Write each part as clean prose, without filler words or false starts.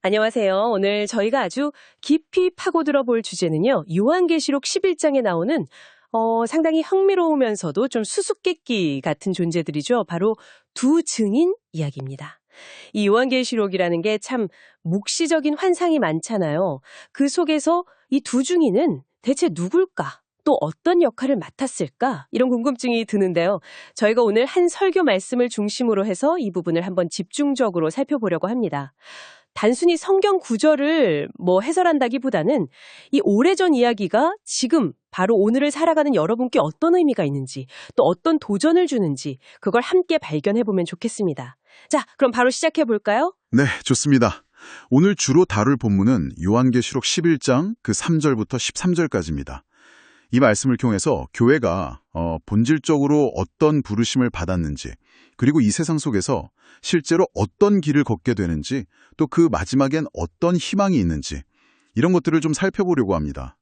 안녕하세요. 오늘 저희가 아주 깊이 파고들어 볼 주제는요. 요한계시록 11장에 나오는 상당히 흥미로우면서도 좀 수수께끼 같은 존재들이죠. 바로 두 증인 이야기입니다. 이 요한계시록이라는 게 참 묵시적인 환상이 많잖아요. 그 속에서 이 두 증인은 대체 누굴까? 또 어떤 역할을 맡았을까? 이런 궁금증이 드는데요. 저희가 오늘 한 설교 말씀을 중심으로 해서 이 부분을 한번 집중적으로 살펴보려고 합니다. 단순히 성경 구절을 해설한다기보다는 이 오래전 이야기가 지금 바로 오늘을 살아가는 여러분께 어떤 의미가 있는지 또 어떤 도전을 주는지 그걸 함께 발견해보면 좋겠습니다. 자, 그럼 바로 시작해볼까요? 네, 좋습니다. 오늘 주로 다룰 본문은 요한계시록 11장 그 3절부터 13절까지입니다. 이 말씀을 통해서 교회가 본질적으로 어떤 부르심을 받았는지, 그리고 이 세상 속에서 실제로 어떤 길을 걷게 되는지, 또 그 마지막엔 어떤 희망이 있는지, 이런 것들을 좀 살펴보려고 합니다.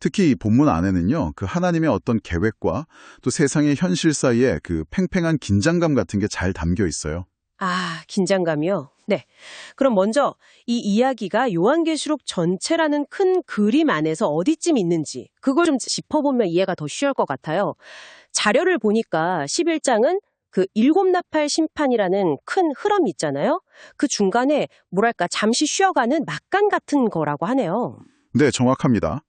특히 이 본문 안에는요, 그 하나님의 어떤 계획과 또 세상의 현실 사이에 그 팽팽한 긴장감 같은 게 잘 담겨 있어요. 아, 긴장감이요? 네. 그럼 먼저 이 이야기가 요한계시록 전체라는 큰 그림 안에서 어디쯤 있는지 그걸 좀 짚어보면 이해가 더 쉬울 것 같아요. 자료를 보니까 11장은 그 일곱 나팔 심판이라는 큰 흐름이 있잖아요. 그 중간에 잠시 쉬어가는 막간 같은 거라고 하네요. 네, 정확합니다.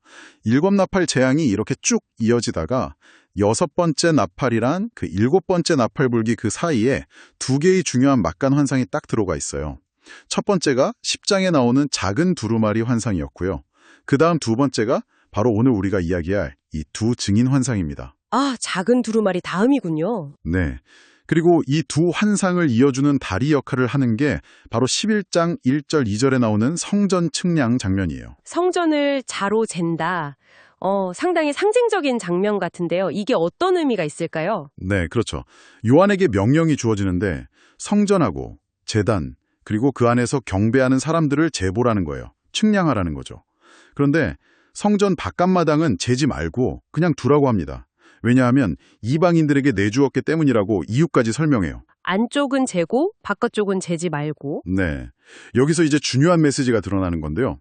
일곱 나팔 재앙이 이렇게 쭉 이어지다가 여섯 번째 나팔이란 그 일곱 번째 나팔 불기 그 사이에 두 개의 중요한 막간 환상이 딱 들어가 있어요. 첫 번째가 10장에 나오는 작은 두루마리 환상이었고요. 그 다음 두 번째가 바로 오늘 우리가 이야기할 이 두 증인 환상입니다. 아, 작은 두루마리 다음이군요. 네. 그리고 이 두 환상을 이어주는 다리 역할을 하는 게 바로 11장 1절 2절에 나오는 성전 측량 장면이에요. 성전을 자로 잰다. 상당히 상징적인 장면 같은데요. 이게 어떤 의미가 있을까요? 네, 그렇죠. 요한에게 명령이 주어지는데 성전하고 제단, 그리고 그 안에서 경배하는 사람들을 재보라는 거예요. 측량하라는 거죠. 그런데 성전 바깥마당은 재지 말고 그냥 두라고 합니다. 왜냐하면 이방인들에게 내주었기 때문이라고 이유까지 설명해요. 안쪽은 재고 바깥쪽은 재지 말고. 네, 여기서 이제 중요한 메시지가 드러나는 건데요.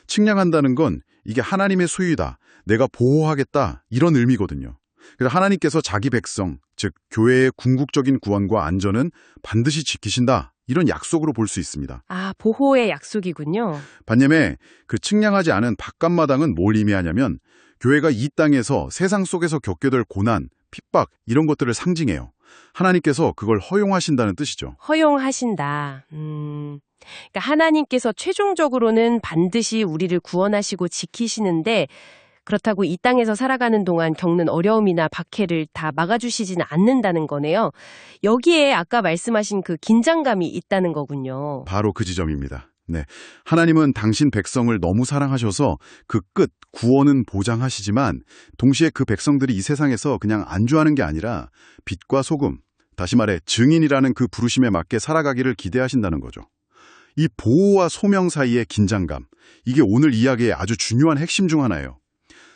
측량한다는 건 이게 하나님의 소유다, 내가 보호하겠다, 이런 의미거든요. 그래서 하나님께서 자기 백성, 즉 교회의 궁극적인 구원과 안전은 반드시 지키신다, 이런 약속으로 볼 수 있습니다. 아, 보호의 약속이군요. 반면에 그 측량하지 않은 바깥마당은 뭘 의미하냐면 교회가 이 땅에서 세상 속에서 겪게 될 고난, 핍박 이런 것들을 상징해요. 하나님께서 그걸 허용하신다는 뜻이죠. 허용하신다. 그러니까 하나님께서 최종적으로는 반드시 우리를 구원하시고 지키시는데 그렇다고 이 땅에서 살아가는 동안 겪는 어려움이나 박해를 다 막아주시지는 않는다는 거네요. 여기에 아까 말씀하신 그 긴장감이 있다는 거군요. 바로 그 지점입니다. 네, 하나님은 당신 백성을 너무 사랑하셔서 그 끝, 구원은 보장하시지만 동시에 그 백성들이 이 세상에서 그냥 안주하는 게 아니라 빛과 소금, 다시 말해 증인이라는 그 부르심에 맞게 살아가기를 기대하신다는 거죠. 이 보호와 소명 사이의 긴장감, 이게 오늘 이야기의 아주 중요한 핵심 중 하나예요.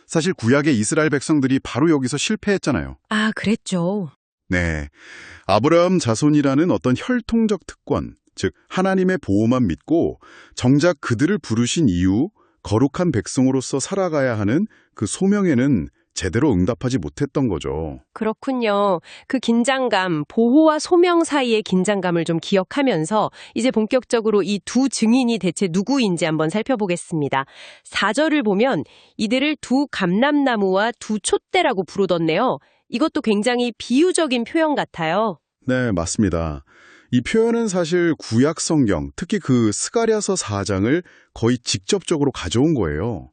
사실 구약의 이스라엘 백성들이 바로 여기서 실패했잖아요. 아, 그랬죠. 네, 아브라함 자손이라는 어떤 혈통적 특권, 즉 하나님의 보호만 믿고 정작 그들을 부르신 이유, 거룩한 백성으로서 살아가야 하는 그 소명에는 제대로 응답하지 못했던 거죠. 그렇군요. 그 긴장감, 보호와 소명 사이의 긴장감을 좀 기억하면서 이제 본격적으로 이 두 증인이 대체 누구인지 한번 살펴보겠습니다. 4절을 보면 이들을 두 감람나무와 두 촛대라고 부르던데요. 이것도 굉장히 비유적인 표현 같아요. 네, 맞습니다. 이 표현은 사실 구약 성경, 특히 그 스가랴서 4장을 거의 직접적으로 가져온 거예요.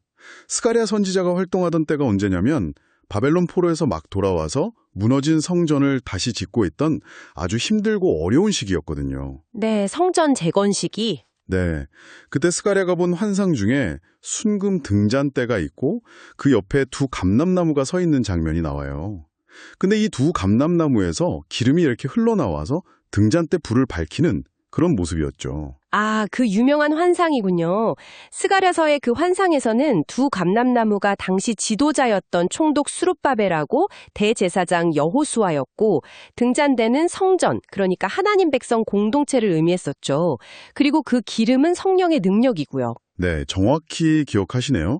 스가랴 선지자가 활동하던 때가 언제냐면 바벨론 포로에서 막 돌아와서 무너진 성전을 다시 짓고 있던 아주 힘들고 어려운 시기였거든요. 네, 성전 재건 시기. 네, 그때 스가랴가 본 환상 중에 순금 등잔대가 있고 그 옆에 두 감람나무가 서 있는 장면이 나와요. 근데 이 두 감람나무에서 기름이 이렇게 흘러나와서 등잔대 불을 밝히는 그런 모습이었죠. 아, 그 유명한 환상이군요. 스가랴서의 그 환상에서는 두 감람나무가 당시 지도자였던 총독 수룹바벨하고 대제사장 여호수아였고 등잔대는 성전, 그러니까 하나님 백성 공동체를 의미했었죠. 그리고 그 기름은 성령의 능력이고요. 네, 정확히 기억하시네요.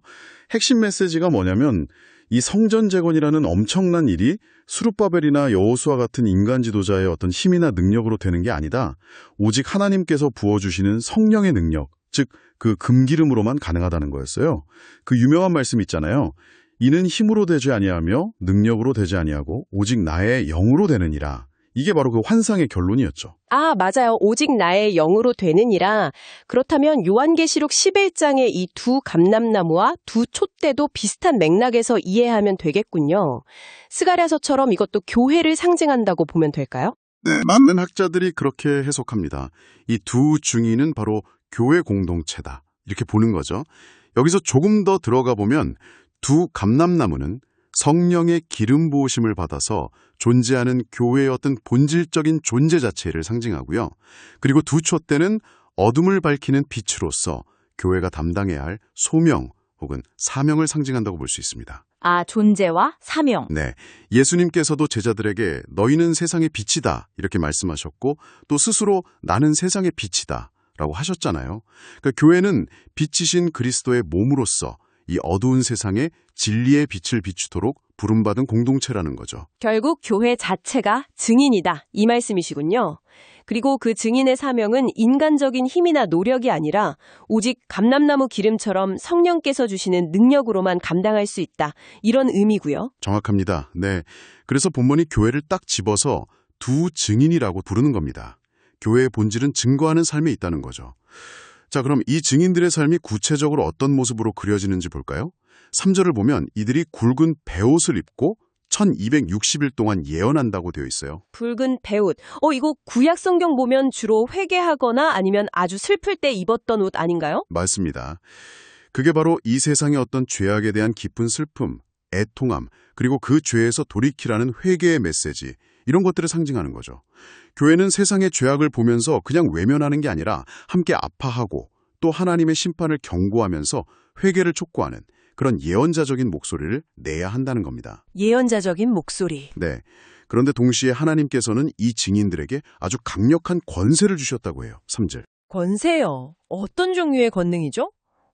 핵심 메시지가 뭐냐면 이 성전 재건이라는 엄청난 일이 수룹바벨이나 여호수아 같은 인간 지도자의 어떤 힘이나 능력으로 되는 게 아니다. 오직 하나님께서 부어주시는 성령의 능력, 즉 그 금기름으로만 가능하다는 거였어요. 그 유명한 말씀 있잖아요. 이는 힘으로 되지 아니하며 능력으로 되지 아니하고 오직 나의 영으로 되느니라. 이게 바로 그 환상의 결론이었죠. 아, 맞아요. 오직 나의 영으로 되느니라. 그렇다면 요한계시록 11장의 이 두 감람나무와 두 촛대도 비슷한 맥락에서 이해하면 되겠군요. 스가랴서처럼 이것도 교회를 상징한다고 보면 될까요? 네, 많은 학자들이 그렇게 해석합니다. 이 두 증인은 바로 교회 공동체다. 이렇게 보는 거죠. 여기서 조금 더 들어가 보면 두 감람나무는 성령의 기름 부으심을 받아서 존재하는 교회의 어떤 본질적인 존재 자체를 상징하고요. 그리고 두 촛대는 어둠을 밝히는 빛으로서 교회가 담당해야 할 소명 혹은 사명을 상징한다고 볼 수 있습니다. 아, 존재와 사명. 네, 예수님께서도 제자들에게 너희는 세상의 빛이다 이렇게 말씀하셨고 또 스스로 나는 세상의 빛이다 라고 하셨잖아요. 그러니까 교회는 빛이신 그리스도의 몸으로서 이 어두운 세상에 진리의 빛을 비추도록 부름받은 공동체라는 거죠. 결국 교회 자체가 증인이다. 이 말씀이시군요. 그리고 그 증인의 사명은 인간적인 힘이나 노력이 아니라 오직 감람나무 기름처럼 성령께서 주시는 능력으로만 감당할 수 있다. 이런 의미고요. 정확합니다. 네, 그래서 본문이 교회를 딱 집어서 두 증인이라고 부르는 겁니다. 교회의 본질은 증거하는 삶에 있다는 거죠. 자, 그럼 이 증인들의 삶이 구체적으로 어떤 모습으로 그려지는지 볼까요? 3절을 보면 이들이 굵은 베옷을 입고 1260일 동안 예언한다고 되어 있어요. 붉은 베옷. 이거 구약 성경 보면 주로 회개하거나 아니면 아주 슬플 때 입었던 옷 아닌가요? 맞습니다. 그게 바로 이 세상의 어떤 죄악에 대한 깊은 슬픔, 애통함, 그리고 그 죄에서 돌이키라는 회개의 메시지, 이런 것들을 상징하는 거죠. 교회는 세상의 죄악을 보면서 그냥 외면하는 게 아니라 함께 아파하고 또 하나님의 심판을 경고하면서 회개를 촉구하는 그런 예언자적인 목소리를 내야 한다는 겁니다. 예언자적인 목소리. 네. 그런데 동시에 하나님께서는 이 증인들에게 아주 강력한 권세를 주셨다고 해요. 3절. 권세요. 어떤 종류의 권능이죠?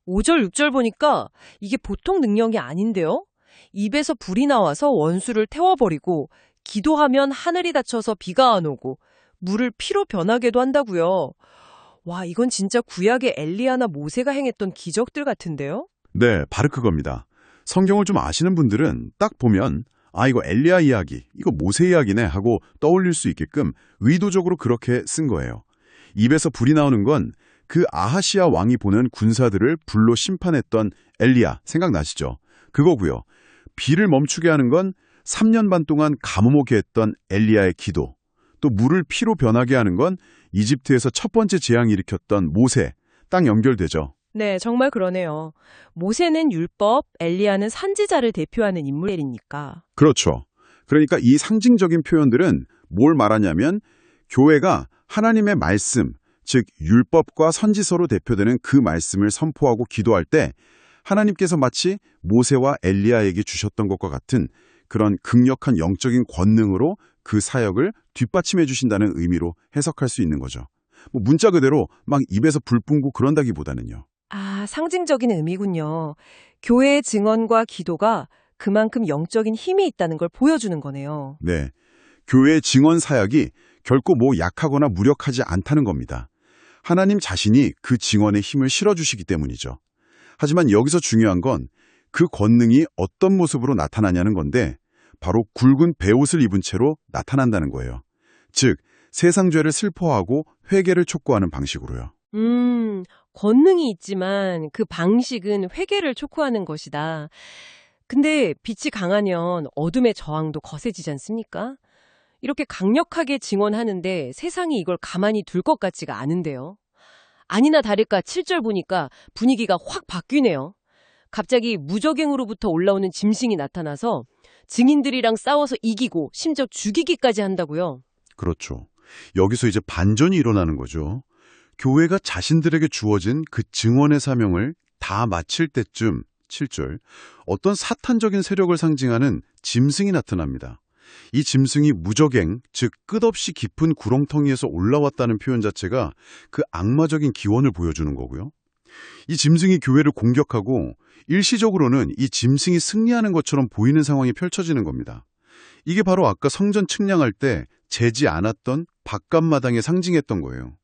5절, 6절 보니까 이게 보통 능력이 아닌데요? 입에서 불이 나와서 원수를 태워버리고 기도하면 하늘이 닫혀서 비가 안 오고 물을 피로 변하게도 한다고요. 와, 이건 진짜 구약의 엘리야나 모세가 행했던 기적들 같은데요? 네, 바로 그겁니다. 성경을 좀 아시는 분들은 딱 보면 아, 이거 엘리야 이야기, 이거 모세 이야기네 하고 떠올릴 수 있게끔 의도적으로 그렇게 쓴 거예요. 입에서 불이 나오는 건 그 아하시아 왕이 보낸 군사들을 불로 심판했던 엘리야, 생각나시죠? 그거고요. 비를 멈추게 하는 건 3년 반 동안 가뭄오게 했던 엘리야의 기도, 또 물을 피로 변하게 하는 건 이집트에서 첫 번째 재앙을 일으켰던 모세, 딱 연결되죠. 네, 정말 그러네요. 모세는 율법, 엘리야는 선지자를 대표하는 인물이니까. 그렇죠. 그러니까 이 상징적인 표현들은 뭘 말하냐면 교회가 하나님의 말씀, 즉 율법과 선지서로 대표되는 그 말씀을 선포하고 기도할 때 하나님께서 마치 모세와 엘리야에게 주셨던 것과 같은 그런 강력한 영적인 권능으로 그 사역을 뒷받침해 주신다는 의미로 해석할 수 있는 거죠. 문자 그대로 막 입에서 불 뿜고 그런다기보다는요. 아, 상징적인 의미군요. 교회의 증언과 기도가 그만큼 영적인 힘이 있다는 걸 보여주는 거네요. 네, 교회의 증언 사역이 결코 약하거나 무력하지 않다는 겁니다. 하나님 자신이 그 증언에 힘을 실어주시기 때문이죠. 하지만 여기서 중요한 건 그 권능이 어떤 모습으로 나타나냐는 건데 바로 굵은 베옷을 입은 채로 나타난다는 거예요. 즉, 세상 죄를 슬퍼하고 회개를 촉구하는 방식으로요. 권능이 있지만 그 방식은 회개를 촉구하는 것이다. 근데 빛이 강하면 어둠의 저항도 거세지지 않습니까? 이렇게 강력하게 증언하는데 세상이 이걸 가만히 둘 것 같지가 않은데요. 아니나 다를까 7절 보니까 분위기가 확 바뀌네요. 갑자기 무적행으로부터 올라오는 짐승이 나타나서 증인들이랑 싸워서 이기고 심지어 죽이기까지 한다고요. 그렇죠. 여기서 이제 반전이 일어나는 거죠. 교회가 자신들에게 주어진 그 증언의 사명을 다 마칠 때쯤 7절 어떤 사탄적인 세력을 상징하는 짐승이 나타납니다. 이 짐승이 무적행, 즉 끝없이 깊은 구렁텅이에서 올라왔다는 표현 자체가 그 악마적인 기원을 보여주는 거고요. 이 짐승이 교회를 공격하고 일시적으로는 이 짐승이 승리하는 것처럼 보이는 상황이 펼쳐지는 겁니다. 이게 바로 아까 성전 측량할 때 재지 않았던 바깥마당에 상징했던 거예요.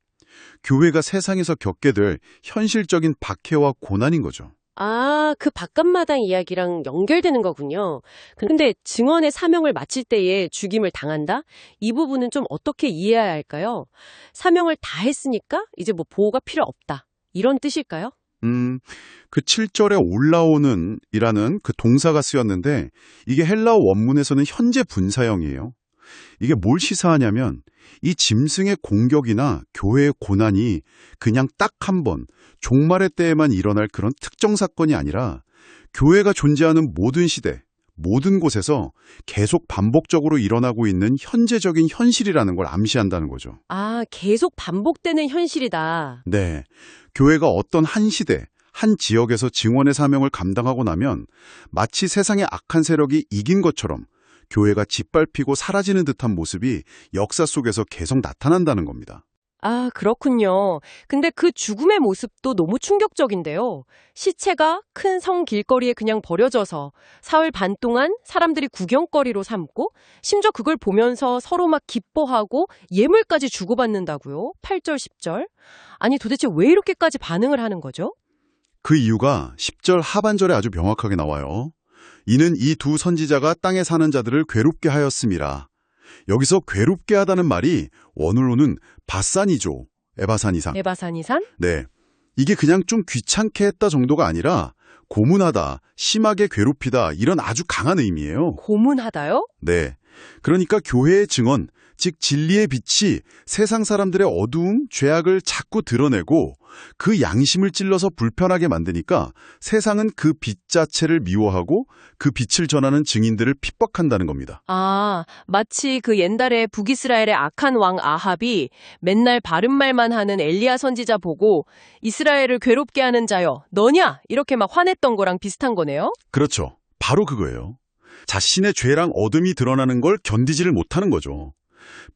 교회가 세상에서 겪게 될 현실적인 박해와 고난인 거죠. 아, 그 바깥마당 이야기랑 연결되는 거군요. 근데 증언의 사명을 마칠 때에 죽임을 당한다? 이 부분은 좀 어떻게 이해해야 할까요? 사명을 다 했으니까 이제 뭐 보호가 필요 없다. 이런 뜻일까요? 그 7절에 올라오는 이라는 그 동사가 쓰였는데 이게 헬라어 원문에서는 현재 분사형이에요. 이게 뭘 시사하냐면 이 짐승의 공격이나 교회의 고난이 그냥 딱 한 번, 종말의 때에만 일어날 그런 특정 사건이 아니라 교회가 존재하는 모든 시대, 모든 곳에서 계속 반복적으로 일어나고 있는 현재적인 현실이라는 걸 암시한다는 거죠. 아, 계속 반복되는 현실이다. 네, 교회가 어떤 한 시대, 한 지역에서 증언의 사명을 감당하고 나면 마치 세상의 악한 세력이 이긴 것처럼 교회가 짓밟히고 사라지는 듯한 모습이 역사 속에서 계속 나타난다는 겁니다. 아, 그렇군요. 근데 그 죽음의 모습도 너무 충격적인데요. 시체가 큰 성 길거리에 그냥 버려져서 사흘 반 동안 사람들이 구경거리로 삼고 심지어 그걸 보면서 서로 막 기뻐하고 예물까지 주고받는다고요. 8절, 10절. 아니 도대체 왜 이렇게까지 반응을 하는 거죠? 그 이유가 10절 하반절에 아주 명확하게 나와요. 이는 이 두 선지자가 땅에 사는 자들을 괴롭게 하였음이라. 여기서 괴롭게 하다는 말이 원어로는 바산이죠. 에바산이상. 에바산이산? 네. 이게 그냥 좀 귀찮게 했다 정도가 아니라 고문하다, 심하게 괴롭히다 이런 아주 강한 의미예요. 고문하다요? 네. 그러니까 교회의 증언, 즉 진리의 빛이 세상 사람들의 어두움, 죄악을 자꾸 드러내고 그 양심을 찔러서 불편하게 만드니까 세상은 그 빛 자체를 미워하고 그 빛을 전하는 증인들을 핍박한다는 겁니다. 아, 마치 그 옛날에 북이스라엘의 악한 왕 아합이 맨날 바른 말만 하는 엘리야 선지자 보고 이스라엘을 괴롭게 하는 자여, 너냐? 이렇게 막 화냈던 거랑 비슷한 거네요? 그렇죠. 바로 그거예요. 자신의 죄랑 어둠이 드러나는 걸 견디지를 못하는 거죠.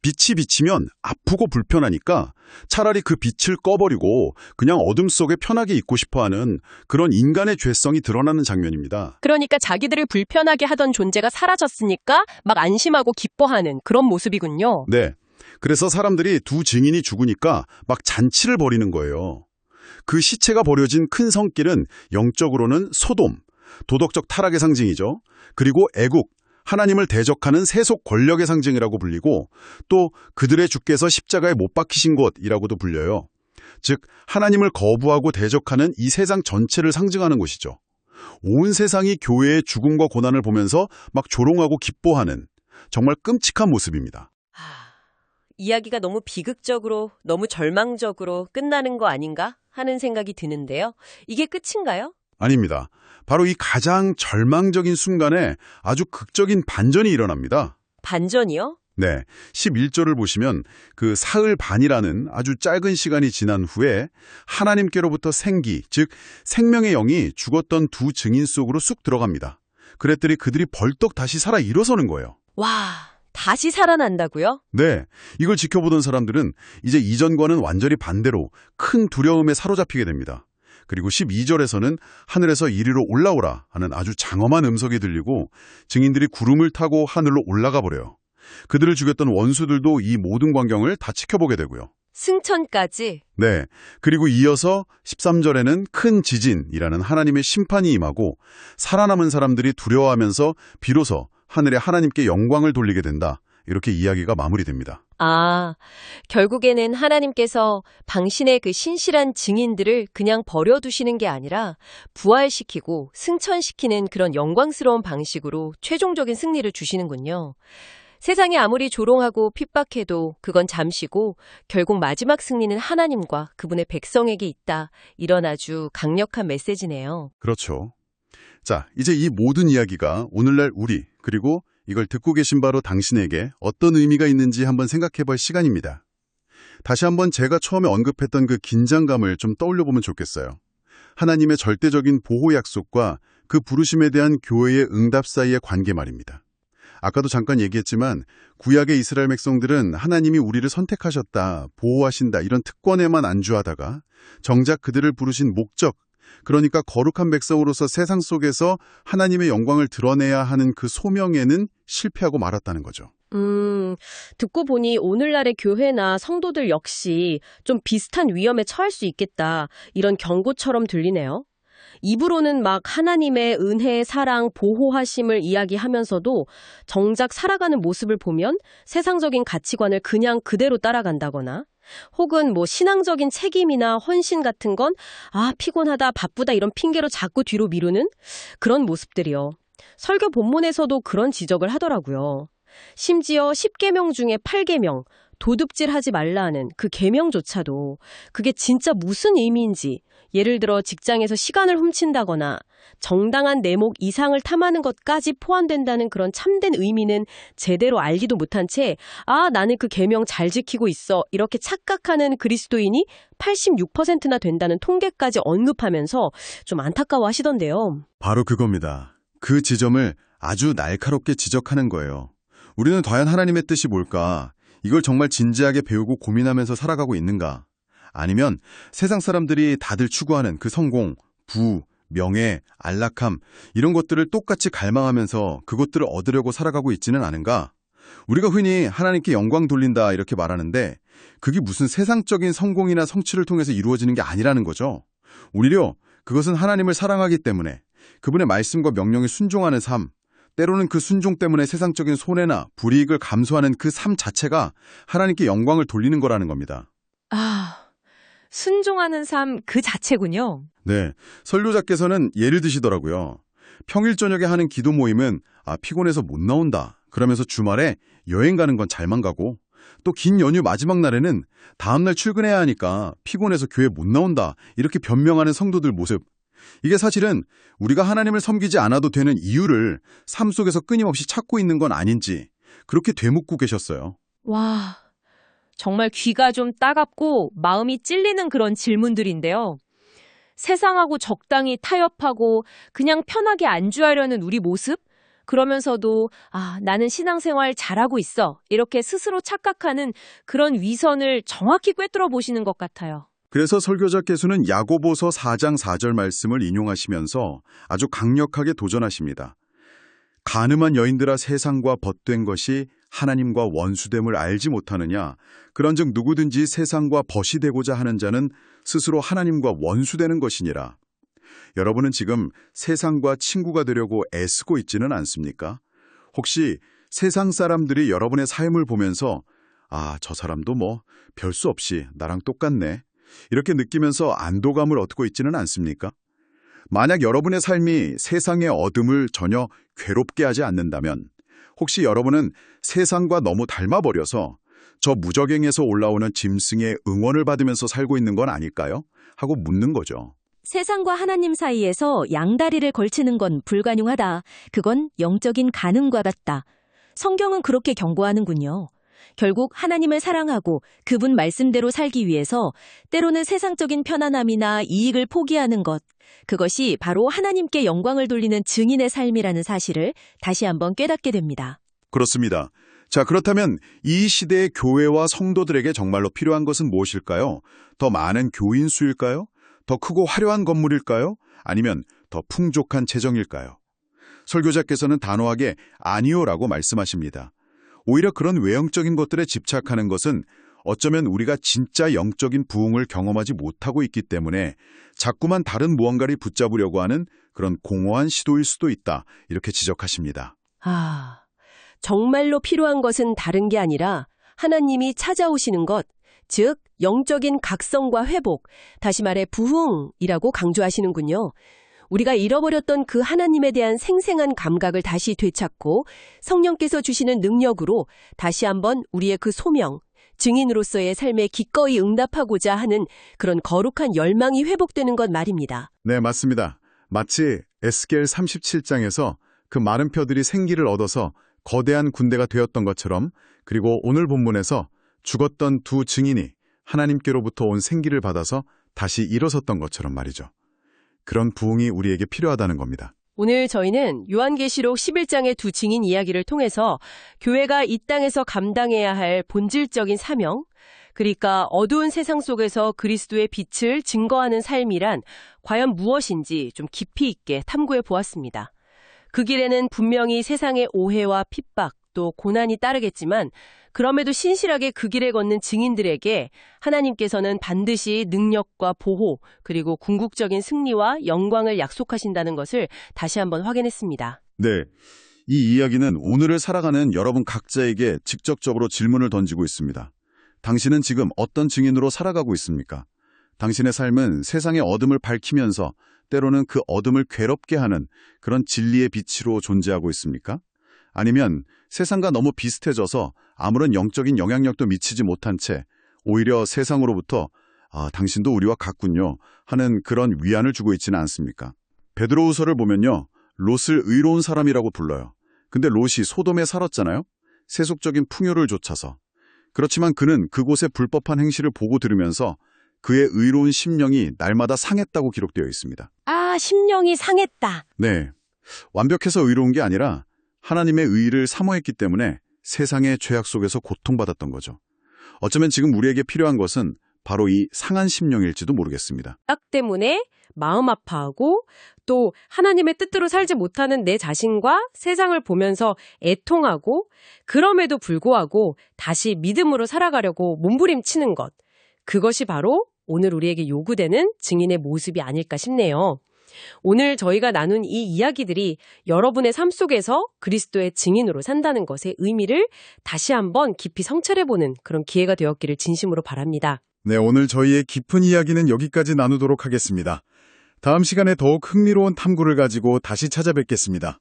빛이 비치면 아프고 불편하니까 차라리 그 빛을 꺼버리고 그냥 어둠 속에 편하게 있고 싶어하는 그런 인간의 죄성이 드러나는 장면입니다. 그러니까 자기들을 불편하게 하던 존재가 사라졌으니까 막 안심하고 기뻐하는 그런 모습이군요. 네. 그래서 사람들이 두 증인이 죽으니까 막 잔치를 벌이는 거예요. 그 시체가 버려진 큰 성길은 영적으로는 소돔, 도덕적 타락의 상징이죠. 그리고 애국, 하나님을 대적하는 세속 권력의 상징이라고 불리고 또 그들의 주께서 십자가에 못 박히신 곳이라고도 불려요. 즉 하나님을 거부하고 대적하는 이 세상 전체를 상징하는 곳이죠. 온 세상이 교회의 죽음과 고난을 보면서 막 조롱하고 기뻐하는 정말 끔찍한 모습입니다. 이야기가 너무 비극적으로, 너무 절망적으로 끝나는 거 아닌가 하는 생각이 드는데요. 이게 끝인가요? 아닙니다. 바로 이 가장 절망적인 순간에 아주 극적인 반전이 일어납니다. 반전이요? 네, 11절을 보시면 그 사흘 반이라는 아주 짧은 시간이 지난 후에 하나님께로부터 생기, 즉 생명의 영이 죽었던 두 증인 속으로 쑥 들어갑니다. 그랬더니 그들이 벌떡 다시 살아 일어서는 거예요. 와, 다시 살아난다고요? 네, 이걸 지켜보던 사람들은 이제 이전과는 완전히 반대로 큰 두려움에 사로잡히게 됩니다. 그리고 12절에서는 하늘에서 이리로 올라오라 하는 아주 장엄한 음성이 들리고 증인들이 구름을 타고 하늘로 올라가 버려요. 그들을 죽였던 원수들도 이 모든 광경을 다 지켜보게 되고요. 승천까지? 네, 그리고 이어서 13절에는 큰 지진이라는 하나님의 심판이 임하고 살아남은 사람들이 두려워하면서 비로소 하늘에 하나님께 영광을 돌리게 된다. 이렇게 이야기가 마무리됩니다. 아, 결국에는 하나님께서 당신의 그 신실한 증인들을 그냥 버려두시는 게 아니라 부활시키고 승천시키는 그런 영광스러운 방식으로 최종적인 승리를 주시는군요. 세상이 아무리 조롱하고 핍박해도 그건 잠시고 결국 마지막 승리는 하나님과 그분의 백성에게 있다. 이런 아주 강력한 메시지네요. 그렇죠. 자, 이제 이 모든 이야기가 오늘날 우리 그리고 이걸 듣고 계신 바로 당신에게 어떤 의미가 있는지 한번 생각해 볼 시간입니다. 다시 한번 제가 처음에 언급했던 그 긴장감을 좀 떠올려 보면 좋겠어요. 하나님의 절대적인 보호 약속과 그 부르심에 대한 교회의 응답 사이의 관계 말입니다. 아까도 잠깐 얘기했지만 구약의 이스라엘 백성들은 하나님이 우리를 선택하셨다, 보호하신다 이런 특권에만 안주하다가 정작 그들을 부르신 목적, 그러니까 거룩한 백성으로서 세상 속에서 하나님의 영광을 드러내야 하는 그 소명에는 실패하고 말았다는 거죠. 듣고 보니 오늘날의 교회나 성도들 역시 좀 비슷한 위험에 처할 수 있겠다. 이런 경고처럼 들리네요. 입으로는 막 하나님의 은혜, 사랑, 보호하심을 이야기하면서도 정작 살아가는 모습을 보면 세상적인 가치관을 그냥 그대로 따라간다거나 혹은 신앙적인 책임이나 헌신 같은 건 피곤하다, 바쁘다 이런 핑계로 자꾸 뒤로 미루는 그런 모습들이요. 설교 본문에서도 그런 지적을 하더라고요. 심지어 10계명 중에 8계명, 도둑질하지 말라는 그 계명조차도 그게 진짜 무슨 의미인지, 예를 들어 직장에서 시간을 훔친다거나 정당한 내목 이상을 탐하는 것까지 포함된다는 그런 참된 의미는 제대로 알지도 못한 채 나는 그 계명 잘 지키고 있어 이렇게 착각하는 그리스도인이 86%나 된다는 통계까지 언급하면서 좀 안타까워 하시던데요. 바로 그겁니다. 그 지점을 아주 날카롭게 지적하는 거예요. 우리는 과연 하나님의 뜻이 뭘까? 이걸 정말 진지하게 배우고 고민하면서 살아가고 있는가? 아니면 세상 사람들이 다들 추구하는 그 성공, 부, 명예, 안락함 이런 것들을 똑같이 갈망하면서 그것들을 얻으려고 살아가고 있지는 않은가? 우리가 흔히 하나님께 영광 돌린다 이렇게 말하는데 그게 무슨 세상적인 성공이나 성취를 통해서 이루어지는 게 아니라는 거죠. 오히려 그것은 하나님을 사랑하기 때문에 그분의 말씀과 명령에 순종하는 삶, 때로는 그 순종 때문에 세상적인 손해나 불이익을 감수하는 그 삶 자체가 하나님께 영광을 돌리는 거라는 겁니다. 순종하는 삶 그 자체군요. 네, 설교자께서는 예를 드시더라고요. 평일 저녁에 하는 기도 모임은 피곤해서 못 나온다. 그러면서 주말에 여행 가는 건 잘만 가고 또 긴 연휴 마지막 날에는 다음날 출근해야 하니까 피곤해서 교회 못 나온다. 이렇게 변명하는 성도들 모습. 이게 사실은 우리가 하나님을 섬기지 않아도 되는 이유를 삶 속에서 끊임없이 찾고 있는 건 아닌지 그렇게 되묻고 계셨어요. 와, 정말 귀가 좀 따갑고 마음이 찔리는 그런 질문들인데요. 세상하고 적당히 타협하고 그냥 편하게 안주하려는 우리 모습? 그러면서도 나는 신앙생활 잘하고 있어. 이렇게 스스로 착각하는 그런 위선을 정확히 꿰뚫어 보시는 것 같아요. 그래서 설교자께서는 야고보서 4장 4절 말씀을 인용하시면서 아주 강력하게 도전하십니다. 가늠한 여인들아 세상과 벗된 것이 하나님과 원수됨을 알지 못하느냐. 그런즉 누구든지 세상과 벗이 되고자 하는 자는 스스로 하나님과 원수되는 것이니라. 여러분은 지금 세상과 친구가 되려고 애쓰고 있지는 않습니까? 혹시 세상 사람들이 여러분의 삶을 보면서 저 사람도 별 수 없이 나랑 똑같네. 이렇게 느끼면서 안도감을 얻고 있지는 않습니까? 만약 여러분의 삶이 세상의 어둠을 전혀 괴롭게 하지 않는다면 혹시 여러분은 세상과 너무 닮아버려서 저 무적행에서 올라오는 짐승의 응원을 받으면서 살고 있는 건 아닐까요? 하고 묻는 거죠. 세상과 하나님 사이에서 양다리를 걸치는 건 불가능하다. 그건 영적인 간음과 같다. 성경은 그렇게 경고하는군요. 결국 하나님을 사랑하고 그분 말씀대로 살기 위해서 때로는 세상적인 편안함이나 이익을 포기하는 것, 그것이 바로 하나님께 영광을 돌리는 증인의 삶이라는 사실을 다시 한번 깨닫게 됩니다. 그렇습니다. 자, 그렇다면 이 시대의 교회와 성도들에게 정말로 필요한 것은 무엇일까요? 더 많은 교인 수일까요? 더 크고 화려한 건물일까요? 아니면 더 풍족한 재정일까요? 설교자께서는 단호하게 아니요라고 말씀하십니다. 오히려 그런 외형적인 것들에 집착하는 것은 어쩌면 우리가 진짜 영적인 부흥을 경험하지 못하고 있기 때문에 자꾸만 다른 무언가를 붙잡으려고 하는 그런 공허한 시도일 수도 있다. 이렇게 지적하십니다. 정말로 필요한 것은 다른 게 아니라 하나님이 찾아오시는 것, 즉 영적인 각성과 회복, 다시 말해 부흥이라고 강조하시는군요. 우리가 잃어버렸던 그 하나님에 대한 생생한 감각을 다시 되찾고 성령께서 주시는 능력으로 다시 한번 우리의 그 소명, 증인으로서의 삶에 기꺼이 응답하고자 하는 그런 거룩한 열망이 회복되는 것 말입니다. 네, 맞습니다. 마치 에스겔 37장에서 그 마른 뼈들이 생기를 얻어서 거대한 군대가 되었던 것처럼, 그리고 오늘 본문에서 죽었던 두 증인이 하나님께로부터 온 생기를 받아서 다시 일어섰던 것처럼 말이죠. 그런 부흥이 우리에게 필요하다는 겁니다. 오늘 저희는 요한계시록 11장의 두 증인 이야기를 통해서 교회가 이 땅에서 감당해야 할 본질적인 사명, 그러니까 어두운 세상 속에서 그리스도의 빛을 증거하는 삶이란 과연 무엇인지 좀 깊이 있게 탐구해 보았습니다. 그 길에는 분명히 세상의 오해와 핍박, 또 고난이 따르겠지만 그럼에도 신실하게 그 길에 걷는 증인들에게 하나님께서는 반드시 능력과 보호, 그리고 궁극적인 승리와 영광을 약속하신다는 것을 다시 한번 확인했습니다. 네, 이 이야기는 오늘을 살아가는 여러분 각자에게 직접적으로 질문을 던지고 있습니다. 당신은 지금 어떤 증인으로 살아가고 있습니까? 당신의 삶은 세상의 어둠을 밝히면서 때로는 그 어둠을 괴롭게 하는 그런 진리의 빛으로 존재하고 있습니까? 아니면 세상과 너무 비슷해져서 아무런 영적인 영향력도 미치지 못한 채 오히려 세상으로부터 당신도 우리와 같군요 하는 그런 위안을 주고 있지는 않습니까? 베드로후서를 보면요. 롯을 의로운 사람이라고 불러요. 근데 롯이 소돔에 살았잖아요. 세속적인 풍요를 좇아서. 그렇지만 그는 그곳의 불법한 행실을 보고 들으면서 그의 의로운 심령이 날마다 상했다고 기록되어 있습니다. 아, 심령이 상했다. 네, 완벽해서 의로운 게 아니라 하나님의 의의를 사모했기 때문에 세상의 죄악 속에서 고통받았던 거죠. 어쩌면 지금 우리에게 필요한 것은 바로 이 상한 심령일지도 모르겠습니다. 딱 때문에 마음 아파하고 또 하나님의 뜻대로 살지 못하는 내 자신과 세상을 보면서 애통하고 그럼에도 불구하고 다시 믿음으로 살아가려고 몸부림치는 것. 그것이 바로 오늘 우리에게 요구되는 증인의 모습이 아닐까 싶네요. 오늘 저희가 나눈 이 이야기들이 여러분의 삶 속에서 그리스도의 증인으로 산다는 것의 의미를 다시 한번 깊이 성찰해보는 그런 기회가 되었기를 진심으로 바랍니다. 네, 오늘 저희의 깊은 이야기는 여기까지 나누도록 하겠습니다. 다음 시간에 더욱 흥미로운 탐구를 가지고 다시 찾아뵙겠습니다.